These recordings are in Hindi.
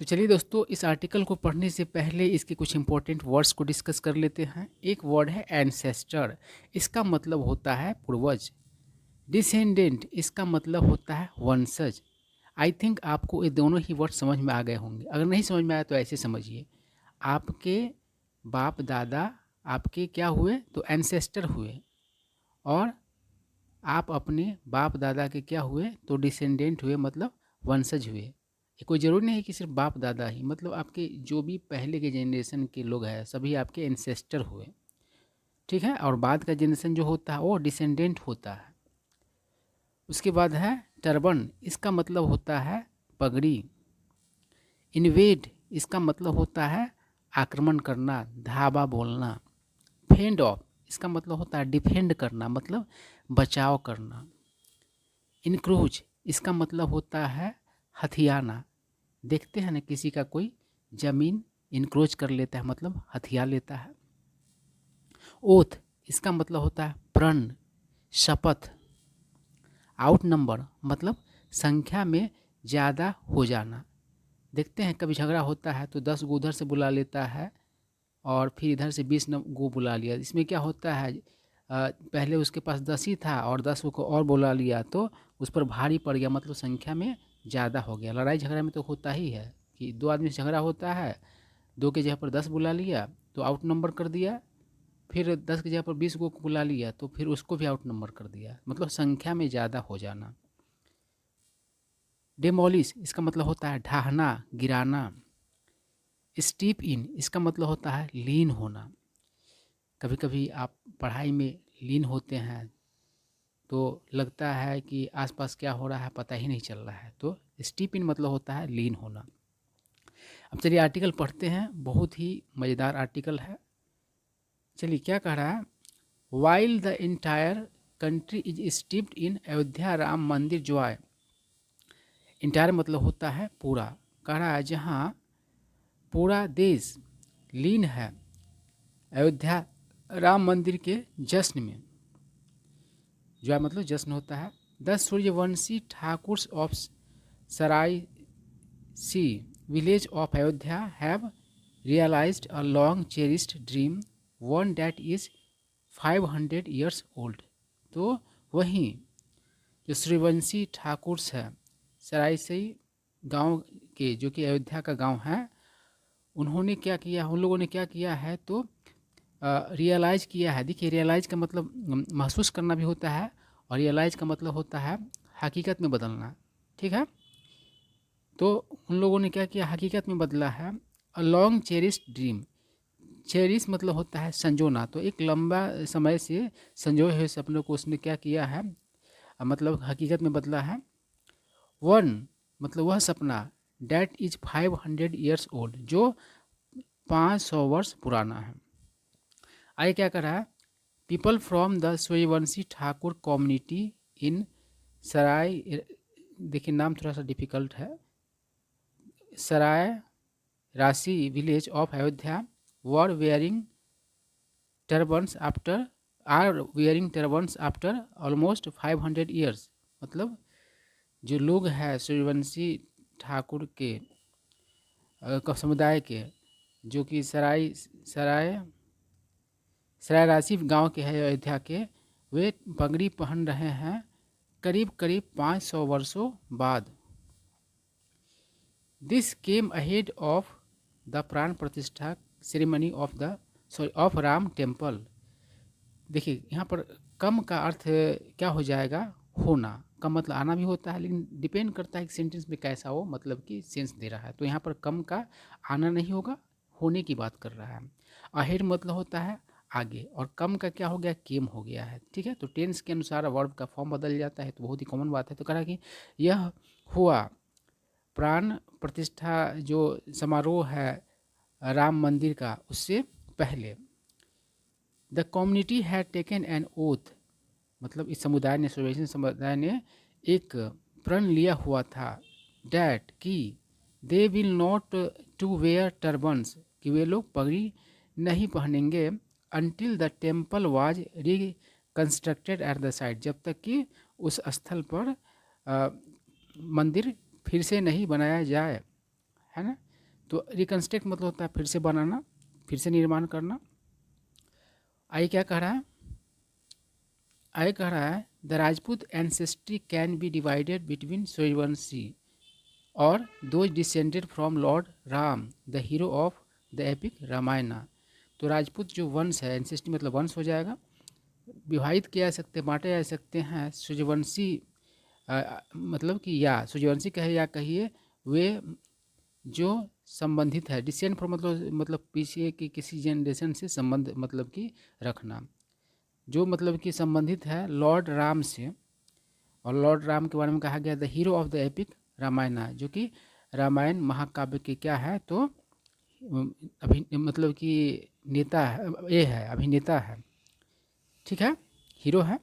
तो चलिए दोस्तों, इस आर्टिकल को पढ़ने से पहले इसके कुछ इंपॉर्टेंट वर्ड्स को डिस्कस कर लेते हैं। एक वर्ड है एंसेस्टर, इसका मतलब होता है पूर्वज। डिसेंडेंट, इसका मतलब होता है वंशज। आई थिंक आपको ये दोनों ही वर्ड समझ में आ गए होंगे। अगर नहीं समझ में आया तो ऐसे समझिए, आपके बाप दादा आपके क्या हुए तो एंसेस्टर हुए, और आप अपने बाप दादा के क्या हुए तो डिसेंडेंट हुए, मतलब वंशज हुए। ये कोई ज़रूरी नहीं है कि सिर्फ बाप दादा ही, मतलब आपके जो भी पहले के जनरेशन के लोग हैं सभी आपके एंसेस्टर हुए, ठीक है। और बाद का जनरेशन जो होता है वो डिसेंडेंट होता है। उसके बाद है टर्बन, इसका मतलब होता है पगड़ी। इन्वेड, इसका मतलब होता है आक्रमण करना, धावा बोलना। फेंड ऑफ, इसका मतलब होता है डिफेंड करना, मतलब बचाव करना। इनक्रूज, इसका मतलब होता है हथियाना। देखते हैं ना, किसी का कोई ज़मीन इनक्रोच कर लेता है, मतलब हथिया लेता है। ओथ, इसका मतलब होता है प्रण, शपथ। आउट नंबर, मतलब संख्या में ज़्यादा हो जाना। देखते हैं कभी झगड़ा होता है तो 10 गो उधर से बुला लेता है और फिर इधर से 20 गो बुला लिया। इसमें क्या होता है, पहले उसके पास 10 ही था और 10 को और बुला लिया तो उस पर भारी पड़ गया, मतलब संख्या में ज़्यादा हो गया। लड़ाई झगड़ा में तो होता ही है कि दो आदमी से झगड़ा होता है, 2 के जगह पर 10 बुला लिया तो आउट नंबर कर दिया, फिर 10 की जगह पर 20 को बुला लिया तो फिर उसको भी आउट नंबर कर दिया, मतलब संख्या में ज़्यादा हो जाना। डेमोलिश, इसका मतलब होता है ढाहना, गिराना। स्टीप इन, इसका मतलब होता है लीन होना। कभी कभी आप पढ़ाई में लीन होते हैं तो लगता है कि आसपास क्या हो रहा है पता ही नहीं चल रहा है, तो स्टीप इन मतलब होता है लीन होना। अब चलिए आर्टिकल पढ़ते हैं, बहुत ही मज़ेदार आर्टिकल है। चलिए क्या कह रहा है, while the entire country is steeped in Ayodhya Ram mandir joy. Entire मतलब होता है पूरा। कह रहा है जहाँ पूरा देश लीन है अयोध्या राम मंदिर के जश्न में। जॉय मतलब जश्न होता है। द सूर्यवंशी ठाकुर्स ऑफ सराय सी village of Ayodhya have realized a long cherished dream, one that is 500 years old। तो वहीं जो सूर्यवंशी ठाकुर हैं सरायसी गांव के, जो कि अयोध्या का गांव है, उन्होंने क्या किया, उन लोगों ने क्या किया है तो रियलाइज़ किया है। देखिए रियलाइज़ का मतलब महसूस करना भी होता है और रियलाइज़ का मतलब होता है हकीकत में बदलना, ठीक है। तो उन लोगों ने क्या किया, हकीकत में बदला है। A long cherished dream, cherish मतलब होता है संजोना, तो एक लंबा समय से संजोए हुए सपनों को उसने क्या किया है, मतलब हकीकत में बदला है। वन मतलब वह सपना, डैट इज 500 ईयर्स ओल्ड, जो 500 वर्ष पुराना है। आगे क्या कर रहा है, people from the Suryavanshi Thakur community in Sarai, देखिए नाम थोड़ा सा डिफिकल्ट है, Sarai Rasi village of Ayodhya were wearing turbans after almost 500 years. मतलब जो लोग हैं सूर्यवंशी ठाकुर के समुदाय के, जो कि सराय राशि गांव के हैं अयोध्या के, वे पगड़ी पहन रहे हैं करीब करीब 500 वर्षों बाद। This came ahead of the प्राण प्रतिष्ठा सेरेमनी ऑफ राम टेम्पल। देखिए यहाँ पर कम का अर्थ क्या हो जाएगा, होना। कम मतलब आना भी होता है, लेकिन डिपेंड करता है कि सेंटेंस में कैसा हो, मतलब कि सेंस दे रहा है। तो यहाँ पर कम का आना नहीं होगा, होने की बात कर रहा है। अहेड मतलब होता है आगे, और कम का क्या हो गया, केम हो गया है, ठीक है। तो टेंस के अनुसार वर्ब का फॉर्म बदल जाता है, तो बहुत ही कॉमन बात है। तो कह रहा है कि यह हुआ प्राण प्रतिष्ठा जो समारोह है राम मंदिर का, उससे पहले। The community had taken N oath, मतलब इस समुदाय ने, सूर्यवंशी समुदाय ने एक प्रण लिया हुआ था, डैट कि they will not to wear turbans, कि वे लोग पगड़ी नहीं पहनेंगे, until the temple was reconstructed at the site, जब तक कि उस स्थल पर मंदिर फिर से नहीं बनाया जाए, है ना। तो रिकन्स्ट्रक्ट मतलब होता है फिर से बनाना, फिर से निर्माण करना। आई क्या कह रहा है, आई कह रहा है the Rajput ancestry can be divided between Suryavanshi और those descended from lord Ram the hero of the epic Ramayana. तो राजपूत जो वंश है, एंसेस्ट्री मतलब वंश हो जाएगा, विभाजित किया जा सकते, बांटे जा सकते हैं सूर्यवंशी मतलब कि या सूर्यवंशी कहे या कहिए वे जो संबंधित है, डिसेंड फ्रॉम मतलब पीछे की किसी जनरेशन से संबंध मतलब कि रखना, जो मतलब कि संबंधित है लॉर्ड राम से। और लॉर्ड राम के बारे में कहा गया the hero of the epic Ramayana, जो कि रामायण महाकाव्य के क्या है तो अभी मतलब कि नेता है, ये है अभिनेता है, ठीक है, हीरो है।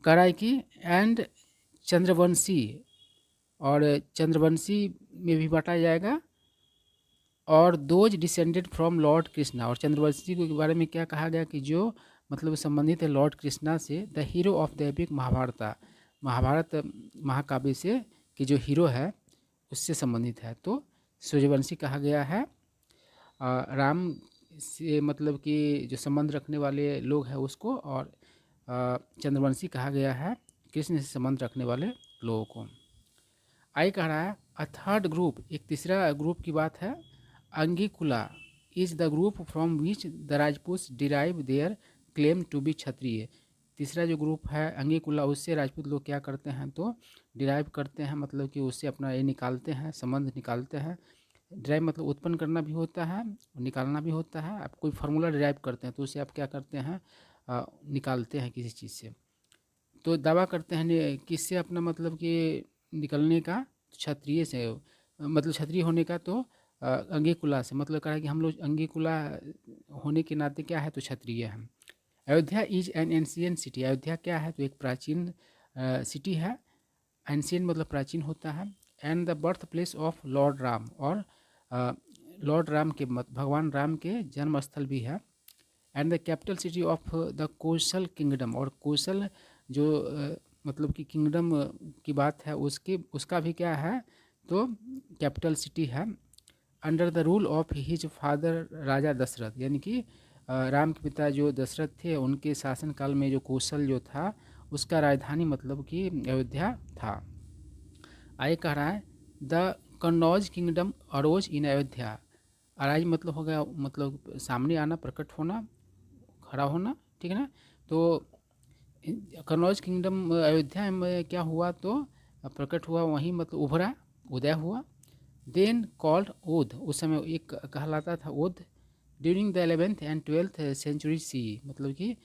कह रहा है कि एंड चंद्रवंशी, और चंद्रवंशी में भी बांटा जाएगा, और those descended from Lord Krishna. और चंद्रवंशी के बारे में क्या कहा गया कि जो मतलब संबंधित है लॉर्ड कृष्णा से, the hero of the epic Mahabharata, Mahabharata महाकाव्य से कि जो हीरो है उससे संबंधित है। तो सूर्यवंशी कहा गया है राम से मतलब कि जो संबंध रखने वाले लोग हैं उसको, और चंद्रवंशी कहा गया है कृष्ण से संबंध रखने वाले लोगों को। आई कह रहा है अ थर्ड ग्रुप, एक तीसरा ग्रुप की बात है, Agnikula is the group from which the Rajput derive their claim to be Kshatriya. तीसरा जो ग्रुप है अंगिकुला, उससे राजपूत लोग क्या करते हैं तो डिराइव करते हैं, मतलब कि उससे अपना ये निकालते हैं, संबंध निकालते हैं। ड्राइव मतलब उत्पन्न करना भी होता है, निकालना भी होता है। आप कोई फार्मूला ड्राइव करते हैं तो उसे आप क्या करते हैं निकालते हैं किसी चीज़ से। तो दावा करते हैं किससे अपना मतलब कि निकलने का, क्षत्रिय से, मतलब क्षत्रिय होने का, तो अंगिकुला से, मतलब कहा कि हम लोग अंगिकुला होने के नाते क्या है तो क्षत्रिय हैं। Ayodhya is an ancient city, Ayodhya क्या है तो एक प्राचीन सिटी है, एंशियंट मतलब प्राचीन होता है, and the birth place of lord Ram, और लॉर्ड राम के भगवान राम के जन्म स्थल भी है, and the capital city of the Kosala kingdom, और कोशल जो मतलब कि किंगडम की बात है उसके उसका भी क्या है तो कैपिटल सिटी है, under the rule of his father Raja Dasharatha, यानी कि राम के पिता जो दशरथ थे उनके शासनकाल में जो कौशल जो था उसका राजधानी मतलब कि अयोध्या था। आगे कह रहा है the Kannauj kingdom arose in Ayodhya, arise मतलब हो गया मतलब सामने आना, प्रकट होना, खड़ा होना, ठीक है ना। तो कन्नौज किंगडम अयोध्या में क्या हुआ तो प्रकट हुआ, वहीं मतलब उभरा, उदय हुआ। देन कॉल्ड ओध, उस समय एक कहलाता था Oudh, during the 11th and 12th century C, मतलब कि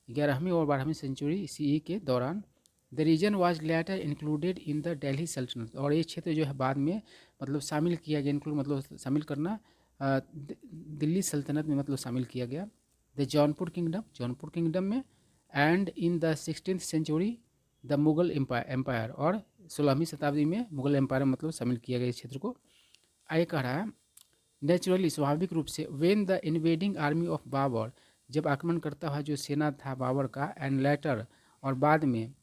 11वीं और 12वीं सेंचुरी सी के दौरान। The region was later included in the Delhi Sultanate, और ये क्षेत्र जो है बाद में मतलब शामिल किया गया, इंक्लूड मतलब शामिल करना, दिल्ली सल्तनत में मतलब शामिल किया गया। The Jaunpur kingdom, Jaunpur kingdom में, and in the 16th century the Mughal empire, और 16वीं शताब्दी में मुगल एम्पायर मतलब शामिल किया गया इस क्षेत्र को। आगे कह रहा है नेचुरली, स्वाभाविक रूप से, when the invading army of Babur, जब आक्रमण करता हुआ जो सेना था बाबर का, एंड लेटर, और बाद में,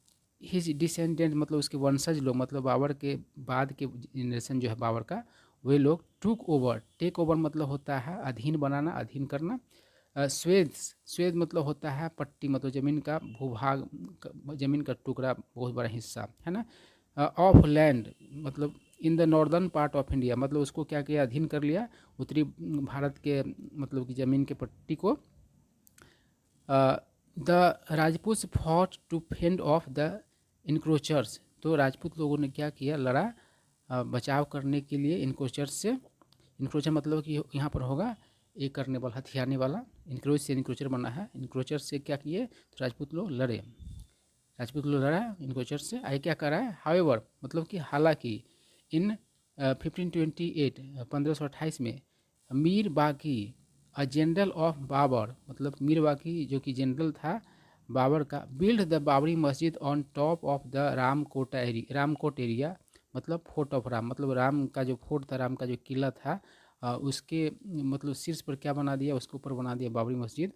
हिज डिसेंडेंट मतलब उसके वंशज लोग, मतलब बाबर के बाद के जनरेशन जो है बाबर का, वे लोग टूक ओवर, टेक ओवर मतलब होता है अधीन बनाना, अधीन करना। स्वेद, स्वेद मतलब होता है पट्टी, मतलब ज़मीन का भूभाग, ज़मीन का टुकड़ा, बहुत बड़ा हिस्सा है ना। ऑफ लैंड मतलब in the northern part of India, मतलब उसको क्या किया, अधीन कर लिया, उत्तरी भारत के मतलब की ज़मीन के पट्टी को। The Rajput fought to fend off the encroachers, तो राजपूत लोगों ने क्या किया, लड़ा बचाव करने के लिए इनक्रोचर्स से। इनक्रोचर मतलब कि यहाँ पर होगा एक करने वाला, हथियारने वाला, इनक्रोच से इनक्रोचर बना है, इनक्रोचर से क्या किए तो राजपूत लोग लड़े, राजपूत लोग लड़ा इनक्रोचर से। आगे क्या कर रहा है, हाउएवर मतलब कि हालांकि, इन 1528 1528 में, मीर बाकी अ जनरल ऑफ बाबर, मतलब मीर बाकी जो कि जनरल था बाबर का, बिल्ड द बाबरी मस्जिद on top of the Ramkot area, मतलब फोर्ट ऑफ राम, मतलब राम का जो फोर्ट था, राम का जो किला था, उसके मतलब शीर्ष पर क्या बना दिया, उसके ऊपर बना दिया बाबरी मस्जिद।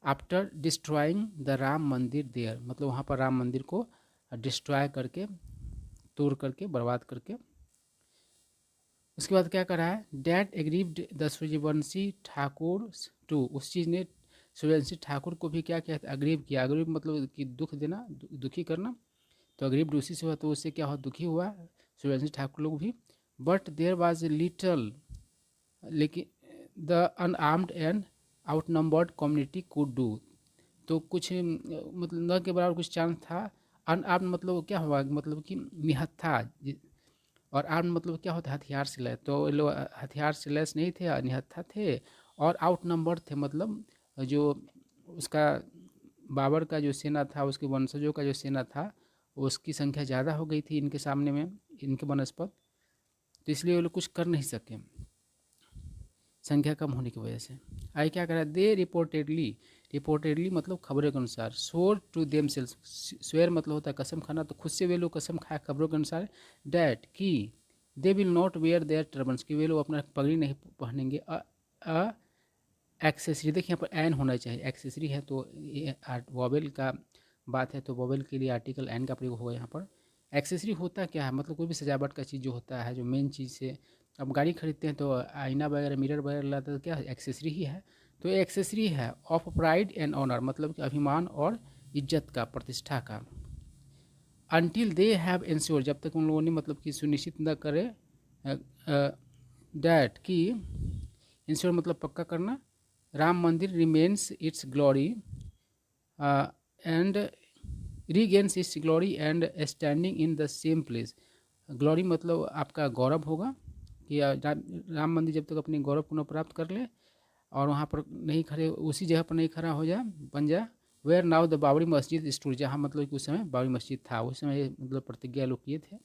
आफ्टर डिस्ट्रॉइंग द राम मंदिर देयर, मतलब वहाँ पर राम मंदिर को डिस्ट्रॉय करके, तोड़ करके, बर्बाद करके। उसके बाद क्या करा है, that aggrieved the Suryavanshi Thakur too, उस चीज़ ने सूर्यवंशी ठाकुर को भी क्या किया, अग्रीव किया। अग्रीव मतलब कि दुख देना, दुखी करना, तो अग्रीव्ड उसी से हुआ, तो उससे क्या हुआ, दुखी हुआ सूर्यवंशी ठाकुर लोग भी। बट देयर वाज लिटल, लेकिन the unarmoured and outnumbered community could do, तो कुछ मतलब न के बराबर कुछ चांस था। अनआर्म्ड मतलब क्या हुआ, मतलब कि निहत्था, और आर्म मतलब क्या होता है, हथियार से लैस, तो ये लोग हथियार से लैस नहीं थे, निहत्था थे। और आउट नंबर थे, मतलब जो उसका बाबर का जो सेना था, उसके वंशजों का जो सेना था, उसकी संख्या ज़्यादा हो गई थी इनके सामने में, इनके बनस्पत, तो इसलिए वो लोग कुछ कर नहीं सके संख्या कम होने की वजह से। आई क्या करा, दे रिपोर्टेडली मतलब खबरों के अनुसार, सोर टू देम सेल्स, स्वेयर मतलब होता है कसम खाना, तो खुद से वे लोग कसम खाए खबरों के अनुसार, डैट कि they will not wear their turbans, कि वे लोग अपना पगड़ी नहीं पहनेंगे। एक्सेसरी, देखिए यहाँ पर एन होना चाहिए, एक्सेसरी है तो ये वॉवेल का बात है, तो वॉवेल के लिए आर्टिकल एन का प्रयोग होगा यहाँ पर। एक्सेसरी होता क्या है, मतलब कोई भी सजावट का चीज़ जो होता है, जो मेन चीज़ से, अब गाड़ी खरीदते हैं तो आईना वगैरह, मिरर वगैरह लाते हैं, तो क्या एक्सेसरी ही है, तो ये एक्सेसरी है ऑफ प्राइड एंड ऑनर, मतलब कि अभिमान और इज्जत का, प्रतिष्ठा का। अनटिल दे हैव इंश्योर, जब तक उन लोगों ने मतलब कि सुनिश्चित न करे, डैट कि इंश्योर मतलब पक्का करना, Ram mandir remains its glory and regains its glory and standing in the same place. Glory मतलब आपका गौरव होगा, कि राम मंदिर जब तक अपनी गौरव पुनः प्राप्त कर ले और वहाँ पर नहीं खड़े, उसी जगह पर नहीं खड़ा हो जाए, बन जाए। वेयर नाउ द बाबरी मस्जिद स्टूड, जहाँ मतलब कि उस समय बाबरी मस्जिद था, उस समय मतलब प्रतिज्ञा लोग किए थे।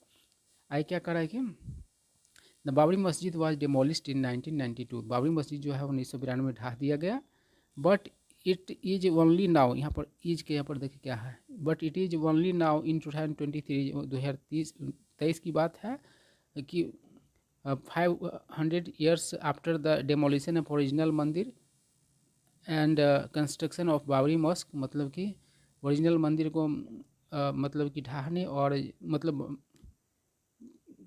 आई क्या करा है कि द बाबरी मस्जिद वाज डिमोलिस्ड इन 1992, बाबरी मस्जिद जो है 1992 में ढा दिया गया। But it is only now, यहाँ पर इज के यहाँ पर देखिए क्या है, but it is only now in 2023, 2023 की बात है, कि 500 years after the demolition of original मंदिर and construction of Babri Musk, मतलब कि ओरिजिनल मंदिर को मतलब कि ढाहने और मतलब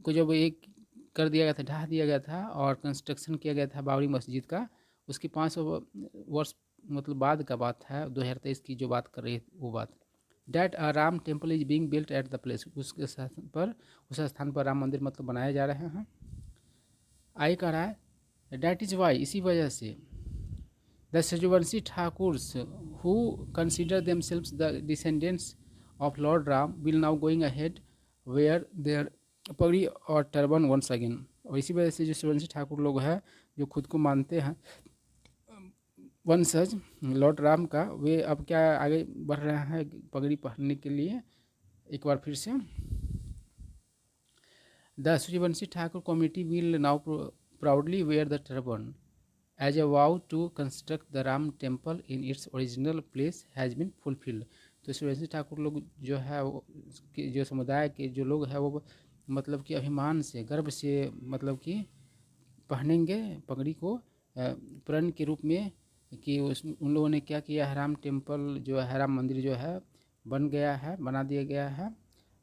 को जब एक कर दिया गया था, ढा दिया गया था और कंस्ट्रक्शन किया गया था बाबरी मस्जिद का, उसकी 500 वर्ष मतलब बाद का बात है, 2023 की जो बात कर रही है वो बात। That a Ram temple is being built at the place, उसके स्थान पर, उस स्थान पर राम मंदिर मतलब बनाए जा रहे हैं। आई कह रहा है डैट इज वाई, इसी वजह से the Suryavanshi Thakurs who consider themselves the descendants of lord Ram will now going ahead wear their pagdi और टर्बन वंस अगेन। और इसी वजह से जो सूर्यवंशी ठाकुर लोग हैं, जो खुद को मानते हैं वंशज लॉर्ड राम का, वे अब क्या आगे बढ़ रहे हैं पगड़ी पहनने के लिए एक बार फिर से। The Suryavanshi Thakur community will now proudly wear the turban as a vow to construct the Ram temple in its original place has been fulfilled. तो सूर्यवंशी ठाकुर लोग जो है वो, जो समुदाय के जो लोग हैं वो मतलब कि अभिमान से, गर्व से, मतलब कि पहनेंगे पगड़ी को प्रण के रूप में, कि उन लोगों ने क्या किया है, राम टेम्पल जो है, राम मंदिर जो है बन गया है, बना दिया गया है,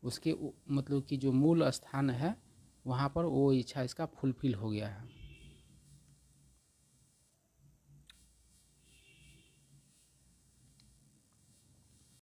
उसके मतलब कि जो मूल स्थान है वहाँ पर वो इच्छा इसका फुलफिल हो गया है।